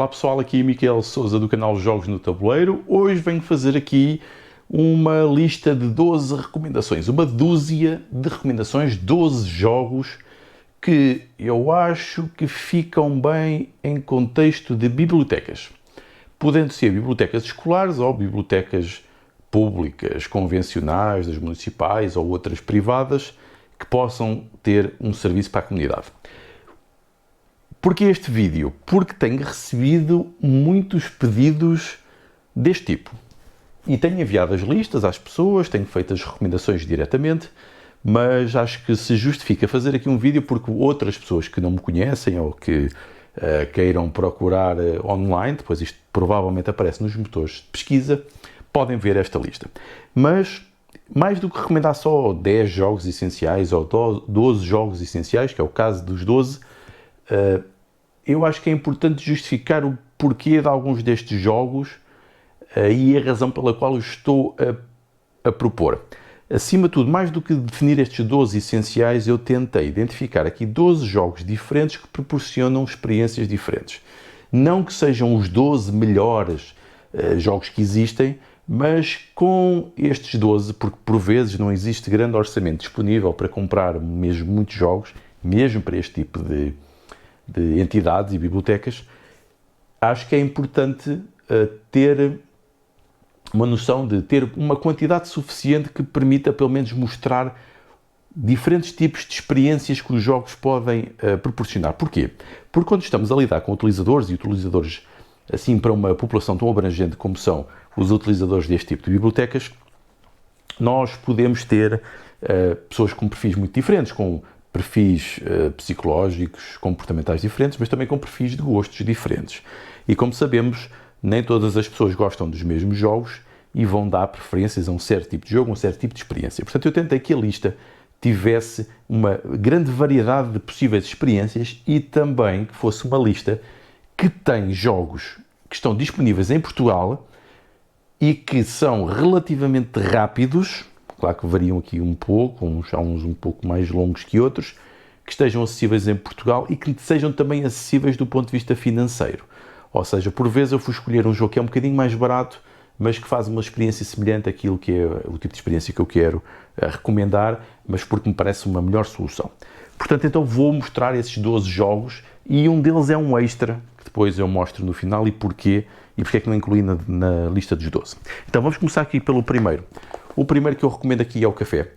Olá pessoal, aqui Miquel Sousa do canal Jogos no Tabuleiro. Hoje venho fazer aqui uma lista de 12 recomendações, uma dúzia de recomendações, 12 jogos que eu acho que ficam bem em contexto de bibliotecas. Podendo ser bibliotecas escolares ou bibliotecas públicas, convencionais, das municipais ou outras privadas, que possam ter um serviço para a comunidade. Porquê este vídeo? Porque tenho recebido muitos pedidos deste tipo. E tenho enviado as listas às pessoas, tenho feito as recomendações diretamente, mas acho que se justifica fazer aqui um vídeo porque outras pessoas que não me conhecem ou que queiram procurar online, depois isto provavelmente aparece nos motores de pesquisa, podem ver esta lista. Mas, mais do que recomendar só 10 jogos essenciais ou 12 jogos essenciais, que é o caso dos 12, eu acho que é importante justificar o porquê de alguns destes jogos e a razão pela qual eu estou a propor. Acima de tudo, mais do que definir estes 12 essenciais, eu tentei identificar aqui 12 jogos diferentes que proporcionam experiências diferentes. Não que sejam os 12 melhores jogos que existem, mas com estes 12, porque por vezes não existe grande orçamento disponível para comprar mesmo muitos jogos, mesmo para este tipo de entidades e bibliotecas, acho que é importante ter uma noção de ter uma quantidade suficiente que permita pelo menos mostrar diferentes tipos de experiências que os jogos podem proporcionar. Porquê? Porque quando estamos a lidar com utilizadores e utilizadores assim para uma população tão abrangente como são os utilizadores deste tipo de bibliotecas, nós podemos ter pessoas com perfis muito diferentes, com perfis psicológicos, comportamentais diferentes, mas também com perfis de gostos diferentes. E como sabemos, nem todas as pessoas gostam dos mesmos jogos e vão dar preferências a um certo tipo de jogo, a um certo tipo de experiência. Portanto, eu tentei que a lista tivesse uma grande variedade de possíveis experiências e também que fosse uma lista que tem jogos que estão disponíveis em Portugal e que são relativamente rápidos. Claro que variam aqui um pouco, há uns um pouco mais longos que outros, que estejam acessíveis em Portugal e que sejam também acessíveis do ponto de vista financeiro. Ou seja, por vezes eu fui escolher um jogo que é um bocadinho mais barato, mas que faz uma experiência semelhante àquilo que é o tipo de experiência que eu quero recomendar, mas porque me parece uma melhor solução. Portanto, então vou mostrar esses 12 jogos e um deles é um extra, que depois eu mostro no final e porque é que não incluí na lista dos 12. Então vamos começar aqui pelo primeiro. O primeiro que eu recomendo aqui é o Café,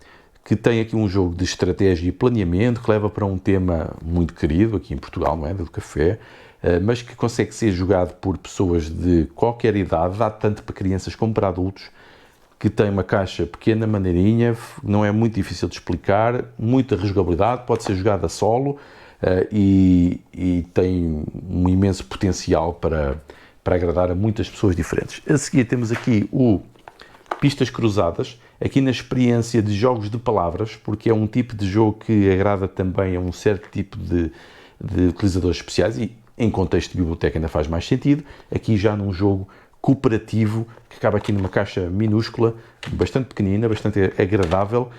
que tem aqui um jogo de estratégia e planeamento, que leva para um tema muito querido aqui em Portugal, não é? Do café, mas que consegue ser jogado por pessoas de qualquer idade, dá tanto para crianças como para adultos, que tem uma caixa pequena, maneirinha, não é muito difícil de explicar, muita rejogabilidade, pode ser jogado a solo e tem um imenso potencial para agradar a muitas pessoas diferentes. A seguir temos aqui o Pistas Cruzadas, aqui na experiência de jogos de palavras, porque é um tipo de jogo que agrada também a um certo tipo de utilizadores especiais e em contexto de biblioteca ainda faz mais sentido, aqui já num jogo cooperativo, que acaba aqui numa caixa minúscula, bastante pequenina, bastante agradável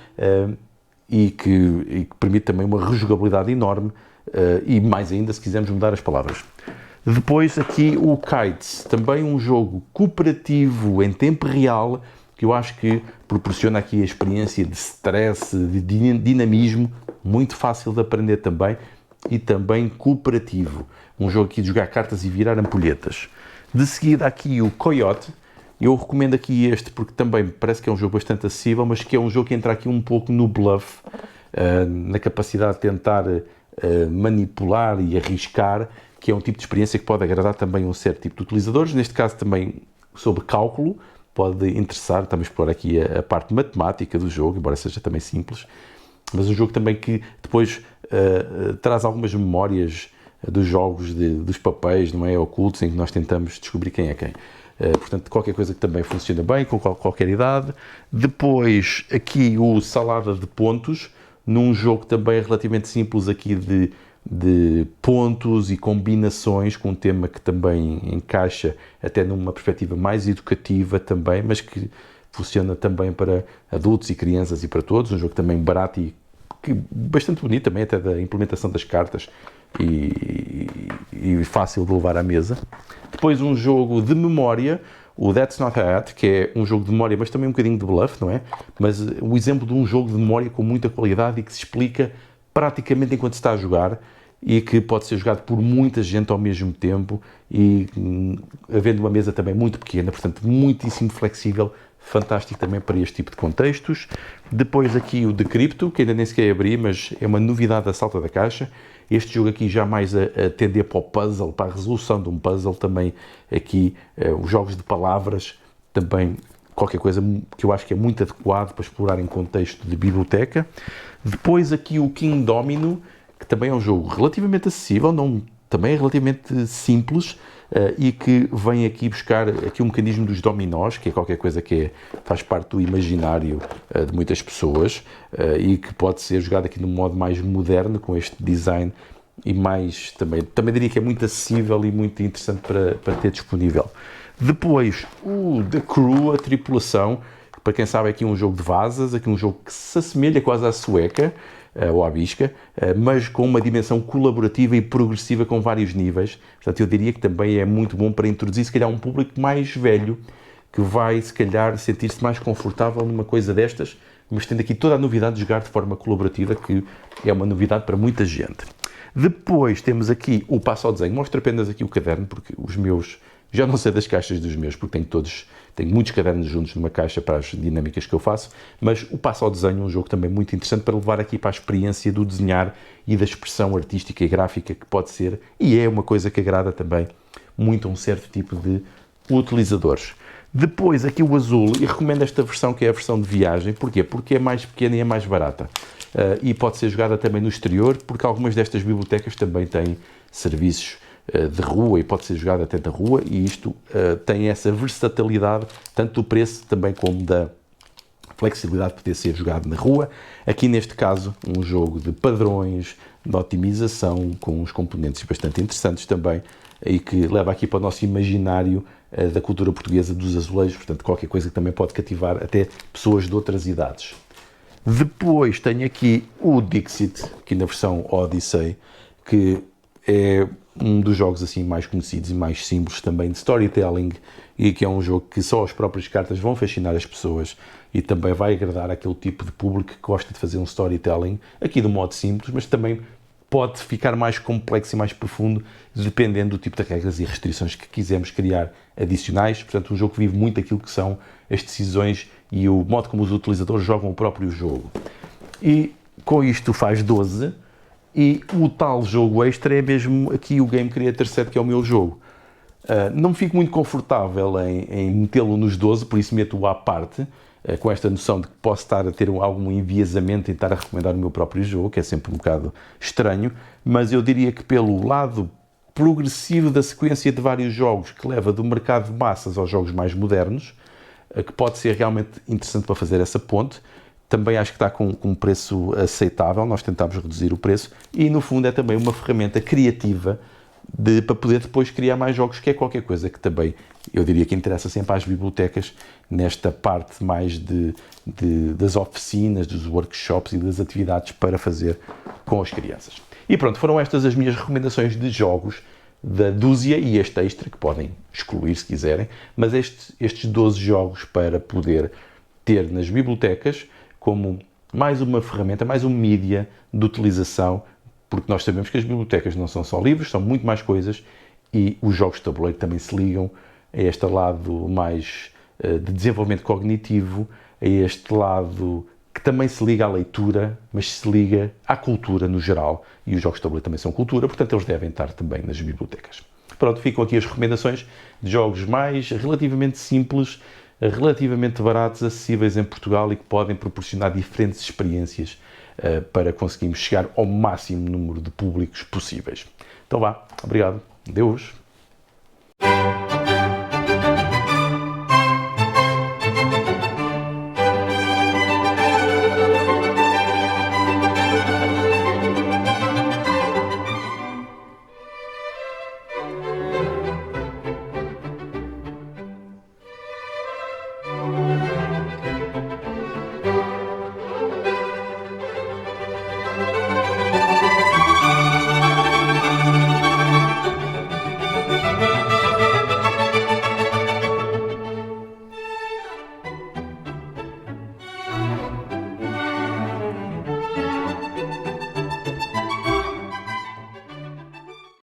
e que permite também uma rejogabilidade enorme e mais ainda se quisermos mudar as palavras. Depois aqui o Kites, também um jogo cooperativo em tempo real, que eu acho que proporciona aqui a experiência de stress, de dinamismo, muito fácil de aprender também, e também cooperativo. Um jogo aqui de jogar cartas e virar ampulhetas. De seguida aqui o Coyote, eu recomendo aqui este porque também parece que é um jogo bastante acessível, mas que é um jogo que entra aqui um pouco no bluff, na capacidade de tentar manipular e arriscar, que é um tipo de experiência que pode agradar também a um certo tipo de utilizadores, neste caso também sobre cálculo, pode interessar, também explorar aqui a parte matemática do jogo, embora seja também simples, mas um jogo também que depois traz algumas memórias dos jogos, dos papéis, não é, ocultos, em que nós tentamos descobrir quem é quem. Portanto, qualquer coisa que também funciona bem, com qualquer idade. Depois, aqui o Salada de Pontos, num jogo também relativamente simples aqui de pontos e combinações, com um tema que também encaixa até numa perspectiva mais educativa também, mas que funciona também para adultos e crianças e para todos. Um jogo também barato e bastante bonito também, até da implementação das cartas e e fácil de levar à mesa. Depois um jogo de memória, o That's Not a Hat, que é um jogo de memória, mas também um bocadinho de bluff, não é? Mas o exemplo de um jogo de memória com muita qualidade e que se explica praticamente enquanto se está a jogar e que pode ser jogado por muita gente ao mesmo tempo e havendo uma mesa também muito pequena, portanto muitíssimo flexível, fantástico também para este tipo de contextos. Depois aqui o Decrypto, que ainda nem sequer abri, mas é uma novidade da salta da caixa. Este jogo aqui já mais a tender para o puzzle, para a resolução de um puzzle, também aqui os jogos de palavras, também qualquer coisa que eu acho que é muito adequado para explorar em contexto de biblioteca. Depois aqui o King Domino, que também é um jogo relativamente acessível, também é relativamente simples e que vem aqui buscar aqui um mecanismo dos dominós, que é qualquer coisa que faz parte do imaginário de muitas pessoas e que pode ser jogado aqui num modo mais moderno, com este design e mais, também diria que é muito acessível e muito interessante para ter disponível. Depois, o The Crew, a tripulação, para quem sabe é aqui um jogo de vasas, aqui um jogo que se assemelha quase à sueca, ou à bisca, mas com uma dimensão colaborativa e progressiva com vários níveis. Portanto, eu diria que também é muito bom para introduzir, se calhar, um público mais velho, que vai, se calhar, sentir-se mais confortável numa coisa destas, mas tendo aqui toda a novidade de jogar de forma colaborativa, que é uma novidade para muita gente. Depois temos aqui o passo ao desenho. Mostro apenas aqui o caderno, porque os meus... Já não sei das caixas dos meus, porque tenho muitos cadernos juntos numa caixa para as dinâmicas que eu faço, mas o passo ao desenho é um jogo também muito interessante para levar aqui para a experiência do desenhar e da expressão artística e gráfica que pode ser, e é uma coisa que agrada também muito a um certo tipo de utilizadores. Depois aqui o azul, e recomendo esta versão que é a versão de viagem. Porquê? Porque é mais pequena e é mais barata. E pode ser jogada também no exterior, porque algumas destas bibliotecas também têm serviços de rua e pode ser jogado até da rua, e isto tem essa versatilidade, tanto do preço também como da flexibilidade de poder ser jogado na rua. Aqui neste caso um jogo de padrões, de otimização, com uns componentes bastante interessantes também, e que leva aqui para o nosso imaginário da cultura portuguesa dos azulejos, portanto qualquer coisa que também pode cativar até pessoas de outras idades. Depois tenho aqui o Dixit, aqui na versão Odyssey, que é um dos jogos assim mais conhecidos e mais simples também de storytelling, e que é um jogo que só as próprias cartas vão fascinar as pessoas e também vai agradar aquele tipo de público que gosta de fazer um storytelling aqui do modo simples, mas também pode ficar mais complexo e mais profundo dependendo do tipo de regras e restrições que quisermos criar adicionais. Portanto, um jogo que vive muito aquilo que são as decisões e o modo como os utilizadores jogam o próprio jogo. E com isto faz 12. E o tal jogo extra é mesmo aqui o Game Creator Set, que é o meu jogo. Não me fico muito confortável em metê-lo nos 12, por isso meto-o à parte, com esta noção de que posso estar a ter algum enviesamento em estar a recomendar o meu próprio jogo, que é sempre um bocado estranho, mas eu diria que pelo lado progressivo da sequência de vários jogos que leva do mercado de massas aos jogos mais modernos, que pode ser realmente interessante para fazer essa ponte. Também acho que está com um preço aceitável, nós tentámos reduzir o preço e no fundo é também uma ferramenta criativa para poder depois criar mais jogos, que é qualquer coisa que também eu diria que interessa sempre às bibliotecas nesta parte mais das oficinas, dos workshops e das atividades para fazer com as crianças. E pronto, foram estas as minhas recomendações de jogos da dúzia e este extra, que podem excluir se quiserem, mas estes 12 jogos para poder ter nas bibliotecas como mais uma ferramenta, mais um mídia de utilização, porque nós sabemos que as bibliotecas não são só livros, são muito mais coisas, e os jogos de tabuleiro também se ligam a este lado mais de desenvolvimento cognitivo, a este lado que também se liga à leitura, mas se liga à cultura no geral, e os jogos de tabuleiro também são cultura, portanto eles devem estar também nas bibliotecas. Pronto, ficam aqui as recomendações de jogos mais relativamente simples, relativamente baratos, acessíveis em Portugal e que podem proporcionar diferentes experiências para conseguirmos chegar ao máximo número de públicos possíveis. Então vá, obrigado, Deus! Música